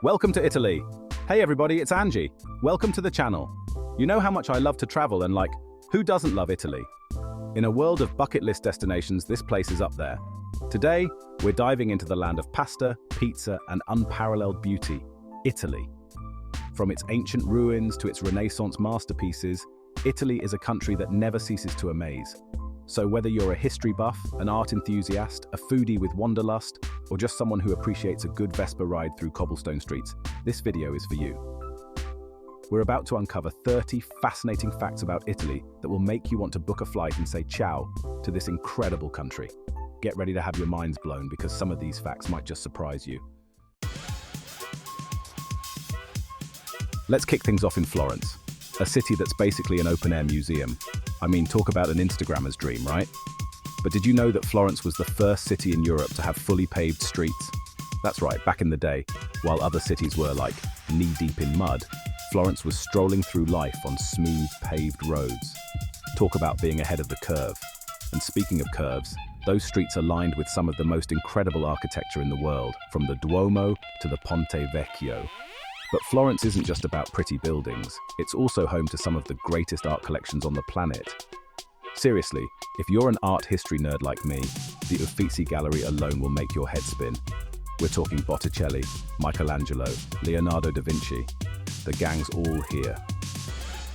Welcome to Italy. Hey everybody, it's Angie. Welcome to the channel. You know how much I love to travel and who doesn't love Italy? In a world of bucket list destinations, this place is up there. Today, we're diving into the land of pasta, pizza, and unparalleled beauty, Italy. From its ancient ruins to its Renaissance masterpieces, Italy is a country that never ceases to amaze. So whether you're a history buff, an art enthusiast, a foodie with wanderlust, or just someone who appreciates a good Vespa ride through cobblestone streets, this video is for you. We're about to uncover 30 fascinating facts about Italy that will make you want to book a flight and say ciao to this incredible country. Get ready to have your minds blown because some of these facts might just surprise you. Let's kick things off in Florence, a city that's basically an open-air museum. I mean, talk about an Instagrammer's dream, right? But did you know that Florence was the first city in Europe to have fully paved streets? That's right, back in the day, while other cities were knee-deep in mud, Florence was strolling through life on smooth, paved roads. Talk about being ahead of the curve. And speaking of curves, those streets are lined with some of the most incredible architecture in the world, from the Duomo to the Ponte Vecchio. But Florence isn't just about pretty buildings, it's also home to some of the greatest art collections on the planet. Seriously, if you're an art history nerd like me, the Uffizi Gallery alone will make your head spin. We're talking Botticelli, Michelangelo, Leonardo da Vinci. The gang's all here.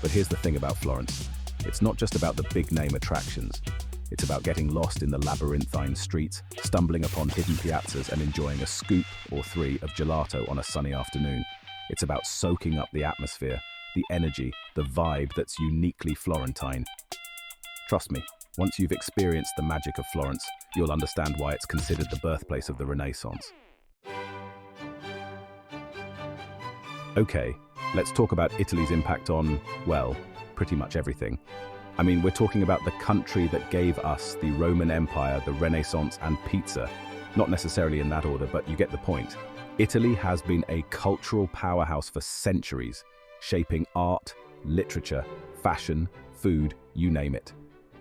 But here's the thing about Florence. It's not just about the big-name attractions. It's about getting lost in the labyrinthine streets, stumbling upon hidden piazzas and enjoying a scoop or three of gelato on a sunny afternoon. It's about soaking up the atmosphere, the energy, the vibe that's uniquely Florentine. Trust me, once you've experienced the magic of Florence, you'll understand why it's considered the birthplace of the Renaissance. Okay, let's talk about Italy's impact on, well, pretty much everything. I mean, we're talking about the country that gave us the Roman Empire, the Renaissance, and pizza. Not necessarily in that order, but you get the point. Italy has been a cultural powerhouse for centuries, shaping art, literature, fashion, food, you name it.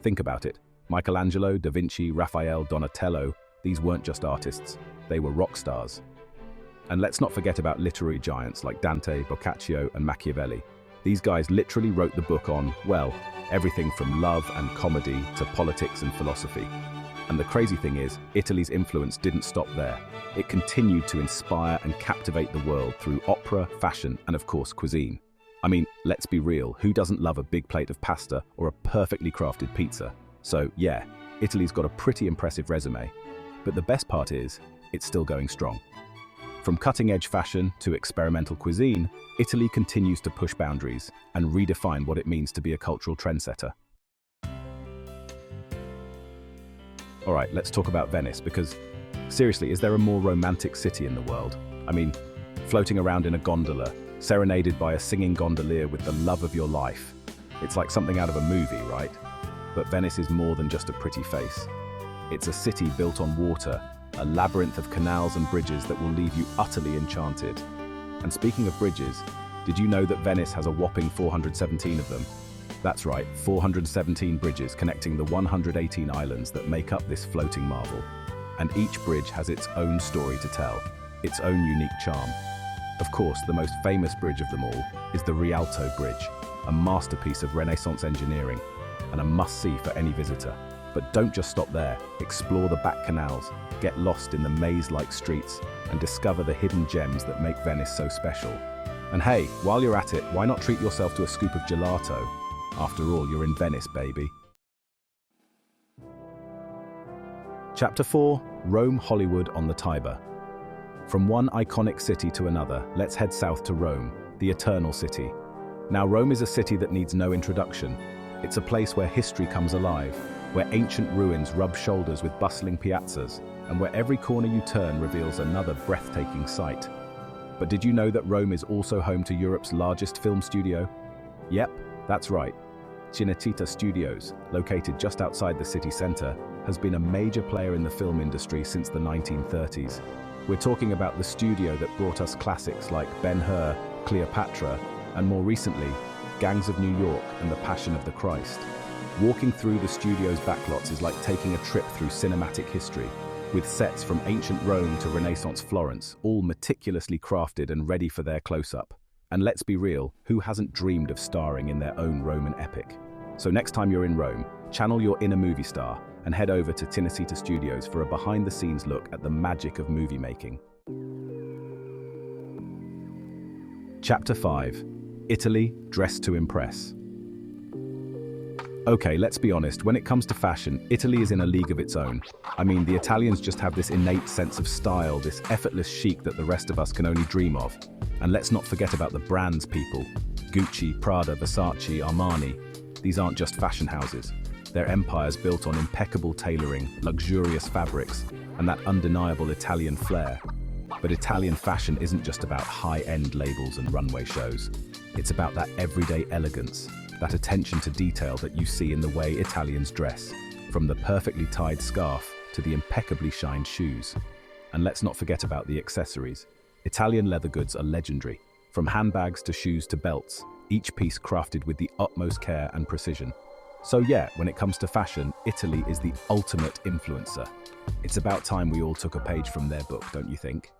Think about it. Michelangelo, Da Vinci, Raphael, Donatello, these weren't just artists, they were rock stars. And let's not forget about literary giants like Dante, Boccaccio, and Machiavelli. These guys literally wrote the book on, well, everything from love and comedy to politics and philosophy. And the crazy thing is, Italy's influence didn't stop there. It continued to inspire and captivate the world through opera, fashion, and of course, cuisine. I mean, let's be real, who doesn't love a big plate of pasta or a perfectly crafted pizza? So yeah, Italy's got a pretty impressive resume. But the best part is, it's still going strong. From cutting-edge fashion to experimental cuisine, Italy continues to push boundaries and redefine what it means to be a cultural trendsetter. All right, let's talk about Venice, because seriously, is there a more romantic city in the world? I mean, floating around in a gondola, serenaded by a singing gondolier with the love of your life. It's like something out of a movie, right? But Venice is more than just a pretty face. It's a city built on water, a labyrinth of canals and bridges that will leave you utterly enchanted. And speaking of bridges, did you know that Venice has a whopping 417 of them? That's right, 417 bridges connecting the 118 islands that make up this floating marvel. And each bridge has its own story to tell, its own unique charm. Of course, the most famous bridge of them all is the Rialto Bridge, a masterpiece of Renaissance engineering and a must-see for any visitor. But don't just stop there, explore the back canals, get lost in the maze-like streets, and discover the hidden gems that make Venice so special. And hey, while you're at it, why not treat yourself to a scoop of gelato? After all, you're in Venice, baby. Chapter 4, Rome Hollywood on the Tiber. From one iconic city to another, let's head south to Rome, the Eternal City. Now, Rome is a city that needs no introduction. It's a place where history comes alive, where ancient ruins rub shoulders with bustling piazzas, and where every corner you turn reveals another breathtaking sight. But did you know that Rome is also home to Europe's largest film studio? Yep, that's right. Cinecittà Studios, located just outside the city centre, has been a major player in the film industry since the 1930s. We're talking about the studio that brought us classics like Ben-Hur, Cleopatra, and more recently, Gangs of New York and The Passion of the Christ. Walking through the studio's backlots is like taking a trip through cinematic history. with sets from ancient Rome to Renaissance Florence, all meticulously crafted and ready for their close-up. And let's be real, who hasn't dreamed of starring in their own Roman epic? So next time you're in Rome, channel your inner movie star and head over to Cinecittà Studios for a behind-the-scenes look at the magic of movie making. Chapter 5. Italy, dressed to impress. Okay, let's be honest, when it comes to fashion, Italy is in a league of its own. I mean, the Italians just have this innate sense of style, this effortless chic that the rest of us can only dream of. And let's not forget about the brands, people. Gucci, Prada, Versace, Armani. These aren't just fashion houses. They're empires built on impeccable tailoring, luxurious fabrics, and that undeniable Italian flair. But Italian fashion isn't just about high-end labels and runway shows. It's about that everyday elegance, that attention to detail that you see in the way Italians dress, from the perfectly tied scarf to the impeccably shined shoes. And let's not forget about the accessories. Italian leather goods are legendary, from handbags to shoes to belts, each piece crafted with the utmost care and precision. So yeah, when it comes to fashion, Italy is the ultimate influencer. It's about time we all took a page from their book, don't you think?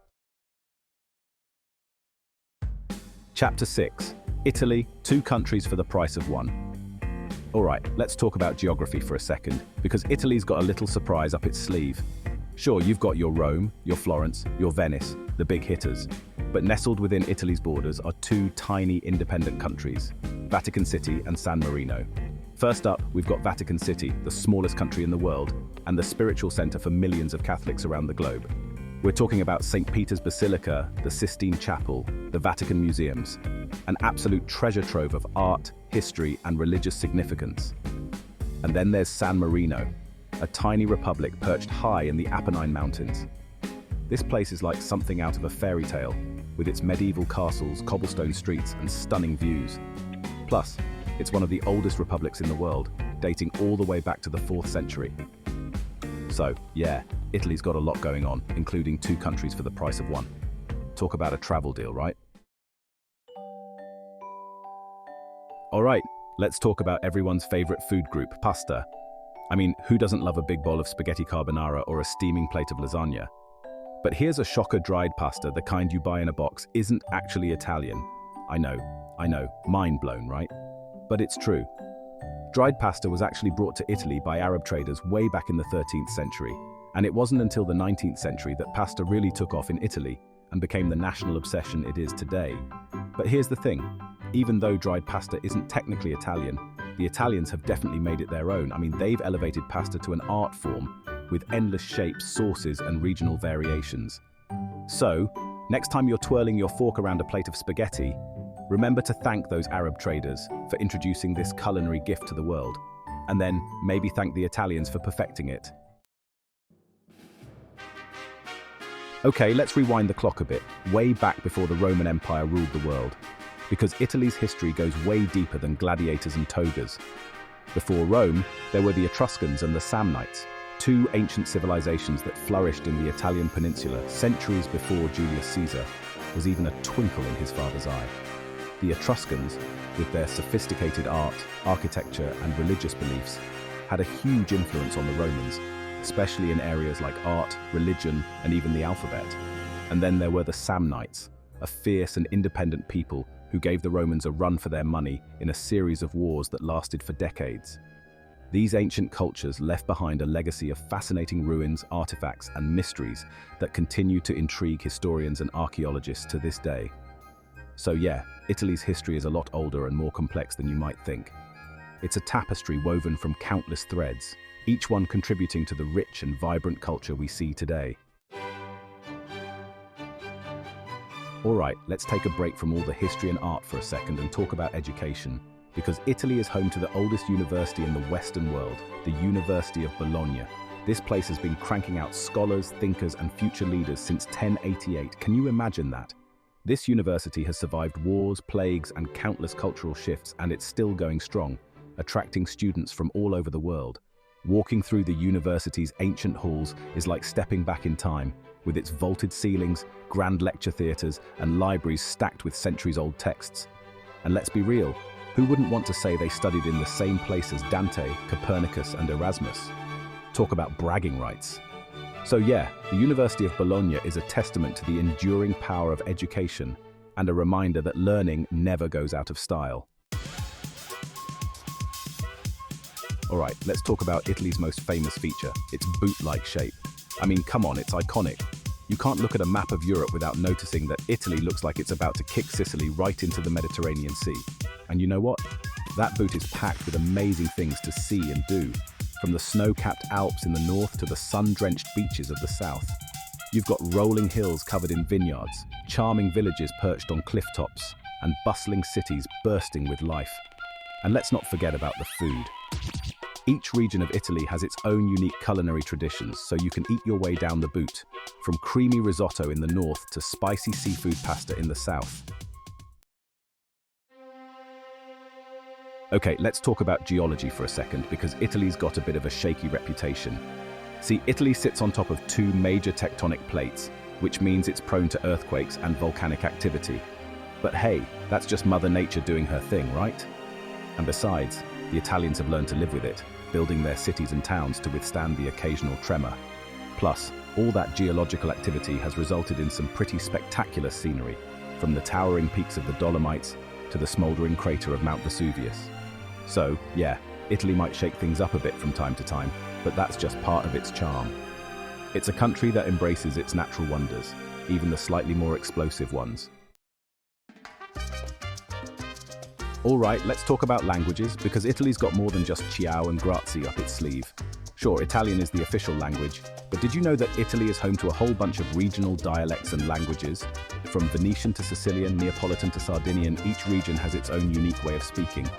Chapter 6. Italy, 2 countries for the price of 1. Alright, let's talk about geography for a second, because Italy's got a little surprise up its sleeve. Sure, you've got your Rome, your Florence, your Venice, the big hitters. But nestled within Italy's borders are 2 tiny independent countries, Vatican City and San Marino. First up, we've got Vatican City, the smallest country in the world, and the spiritual center for millions of Catholics around the globe. We're talking about St. Peter's Basilica, the Sistine Chapel, the Vatican Museums, an absolute treasure trove of art, history, and religious significance. And then there's San Marino, a tiny republic perched high in the Apennine Mountains. This place is like something out of a fairy tale, with its medieval castles, cobblestone streets, and stunning views. Plus, it's one of the oldest republics in the world, dating all the way back to the 4th century. So, yeah, Italy's got a lot going on, including 2 countries for the price of 1. Talk about a travel deal, right? Alright, let's talk about everyone's favorite food group, pasta. I mean, who doesn't love a big bowl of spaghetti carbonara or a steaming plate of lasagna? But here's a shocker: dried pasta, the kind you buy in a box, isn't actually Italian. I know, mind blown, right? But it's true. Dried pasta was actually brought to Italy by Arab traders way back in the 13th century, and it wasn't until the 19th century that pasta really took off in Italy and became the national obsession it is today. But here's the thing, even though dried pasta isn't technically Italian, the Italians have definitely made it their own. I mean, they've elevated pasta to an art form with endless shapes, sauces, and regional variations. So, next time you're twirling your fork around a plate of spaghetti, remember to thank those Arab traders for introducing this culinary gift to the world, and then maybe thank the Italians for perfecting it. Okay, let's rewind the clock a bit, way back before the Roman Empire ruled the world, because Italy's history goes way deeper than gladiators and togas. Before Rome, there were the Etruscans and the Samnites, 2 ancient civilizations that flourished in the Italian peninsula centuries before Julius Caesar was even a twinkle in his father's eye. The Etruscans, with their sophisticated art, architecture, and religious beliefs, had a huge influence on the Romans, especially in areas like art, religion, and even the alphabet. And then there were the Samnites, a fierce and independent people who gave the Romans a run for their money in a series of wars that lasted for decades. These ancient cultures left behind a legacy of fascinating ruins, artifacts, and mysteries that continue to intrigue historians and archaeologists to this day. So yeah, Italy's history is a lot older and more complex than you might think. It's a tapestry woven from countless threads, each one contributing to the rich and vibrant culture we see today. Alright, let's take a break from all the history and art for a second and talk about education, because Italy is home to the oldest university in the Western world, the University of Bologna. This place has been cranking out scholars, thinkers, and future leaders since 1088. Can you imagine that? This university has survived wars, plagues, and countless cultural shifts, and it's still going strong, attracting students from all over the world. Walking through the university's ancient halls is like stepping back in time, with its vaulted ceilings, grand lecture theatres, and libraries stacked with centuries-old texts. And let's be real, who wouldn't want to say they studied in the same place as Dante, Copernicus, and Erasmus? Talk about bragging rights. So yeah, the University of Bologna is a testament to the enduring power of education and a reminder that learning never goes out of style. Alright, let's talk about Italy's most famous feature, its boot-like shape. I mean, come on, it's iconic. You can't look at a map of Europe without noticing that Italy looks like it's about to kick Sicily right into the Mediterranean Sea. And you know what? That boot is packed with amazing things to see and do, from the snow-capped Alps in the north to the sun-drenched beaches of the south. You've got rolling hills covered in vineyards, charming villages perched on cliff tops, and bustling cities bursting with life. And let's not forget about the food. Each region of Italy has its own unique culinary traditions, so you can eat your way down the boot, from creamy risotto in the north to spicy seafood pasta in the south. Okay, let's talk about geology for a second, because Italy's got a bit of a shaky reputation. See, Italy sits on top of two major tectonic plates, which means it's prone to earthquakes and volcanic activity. But hey, that's just Mother Nature doing her thing, right? And besides, the Italians have learned to live with it, building their cities and towns to withstand the occasional tremor. Plus, all that geological activity has resulted in some pretty spectacular scenery, from the towering peaks of the Dolomites to the smoldering crater of Mount Vesuvius. So, yeah, Italy might shake things up a bit from time to time, but that's just part of its charm. It's a country that embraces its natural wonders, even the slightly more explosive ones. Alright, let's talk about languages, because Italy's got more than just ciao and grazie up its sleeve. Sure, Italian is the official language, but did you know that Italy is home to a whole bunch of regional dialects and languages? From Venetian to Sicilian, Neapolitan to Sardinian, each region has its own unique way of speaking,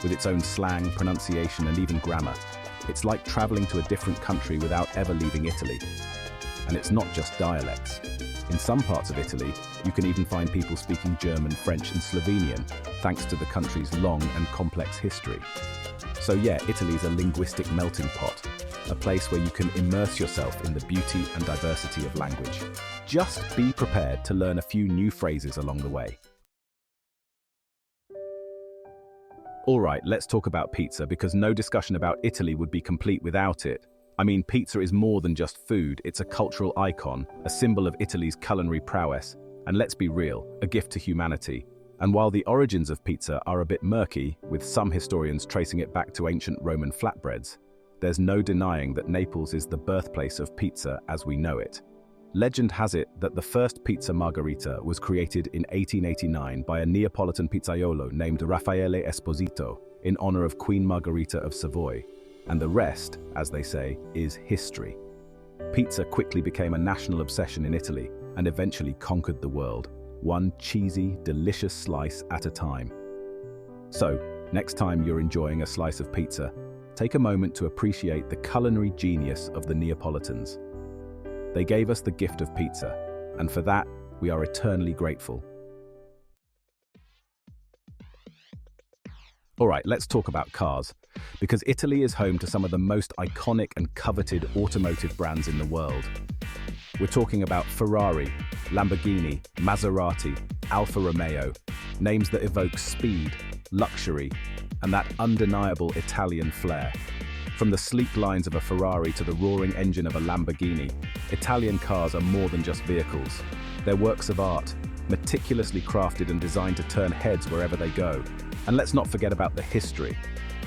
with its own slang, pronunciation, and even grammar. It's like traveling to a different country without ever leaving Italy. And it's not just dialects. In some parts of Italy, you can even find people speaking German, French, and Slovenian, thanks to the country's long and complex history. So yeah, Italy's a linguistic melting pot, a place where you can immerse yourself in the beauty and diversity of language. Just be prepared to learn a few new phrases along the way. Alright, let's talk about pizza, because no discussion about Italy would be complete without it. I mean, pizza is more than just food, it's a cultural icon, a symbol of Italy's culinary prowess, and let's be real, a gift to humanity. And while the origins of pizza are a bit murky, with some historians tracing it back to ancient Roman flatbreads, there's no denying that Naples is the birthplace of pizza as we know it. Legend has it that the first pizza margherita was created in 1889 by a Neapolitan pizzaiolo named Raffaele Esposito in honor of Queen Margherita of Savoy. And the rest, as they say, is history. Pizza quickly became a national obsession in Italy and eventually conquered the world, one cheesy, delicious slice at a time. So, next time you're enjoying a slice of pizza, take a moment to appreciate the culinary genius of the Neapolitans. They gave us the gift of pizza, and for that, we are eternally grateful. Alright, let's talk about cars, because Italy is home to some of the most iconic and coveted automotive brands in the world. We're talking about Ferrari, Lamborghini, Maserati, Alfa Romeo, names that evoke speed, luxury, and that undeniable Italian flair. From the sleek lines of a Ferrari to the roaring engine of a Lamborghini, Italian cars are more than just vehicles. They're works of art, meticulously crafted and designed to turn heads wherever they go. And let's not forget about the history.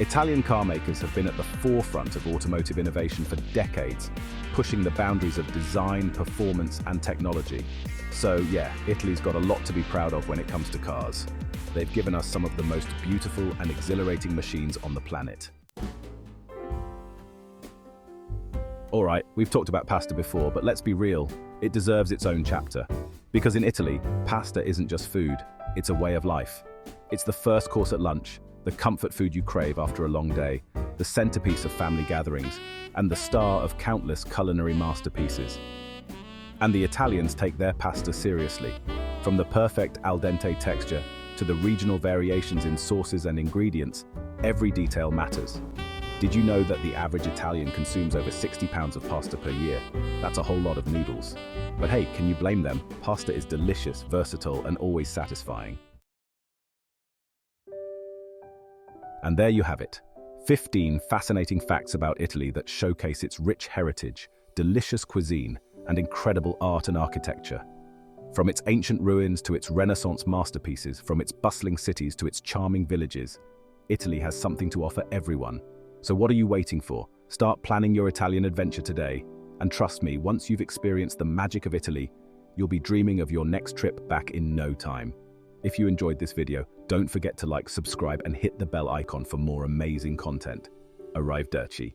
Italian car makers have been at the forefront of automotive innovation for decades, pushing the boundaries of design, performance, and technology. So yeah, Italy's got a lot to be proud of when it comes to cars. They've given us some of the most beautiful and exhilarating machines on the planet. Alright, we've talked about pasta before, but let's be real, it deserves its own chapter. Because in Italy, pasta isn't just food, it's a way of life. It's the first course at lunch, the comfort food you crave after a long day, the centerpiece of family gatherings, and the star of countless culinary masterpieces. And the Italians take their pasta seriously. From the perfect al dente texture to the regional variations in sauces and ingredients, every detail matters. Did you know that the average Italian consumes over 60 pounds of pasta per year? That's a whole lot of noodles. But hey, can you blame them? Pasta is delicious, versatile, and always satisfying. And there you have it. 15 fascinating facts about Italy that showcase its rich heritage, delicious cuisine, and incredible art and architecture. From its ancient ruins to its Renaissance masterpieces, from its bustling cities to its charming villages, Italy has something to offer everyone. So what are you waiting for? Start planning your Italian adventure today. And trust me, once you've experienced the magic of Italy, you'll be dreaming of your next trip back in no time. If you enjoyed this video, don't forget to like, subscribe, and hit the bell icon for more amazing content. Arrivederci.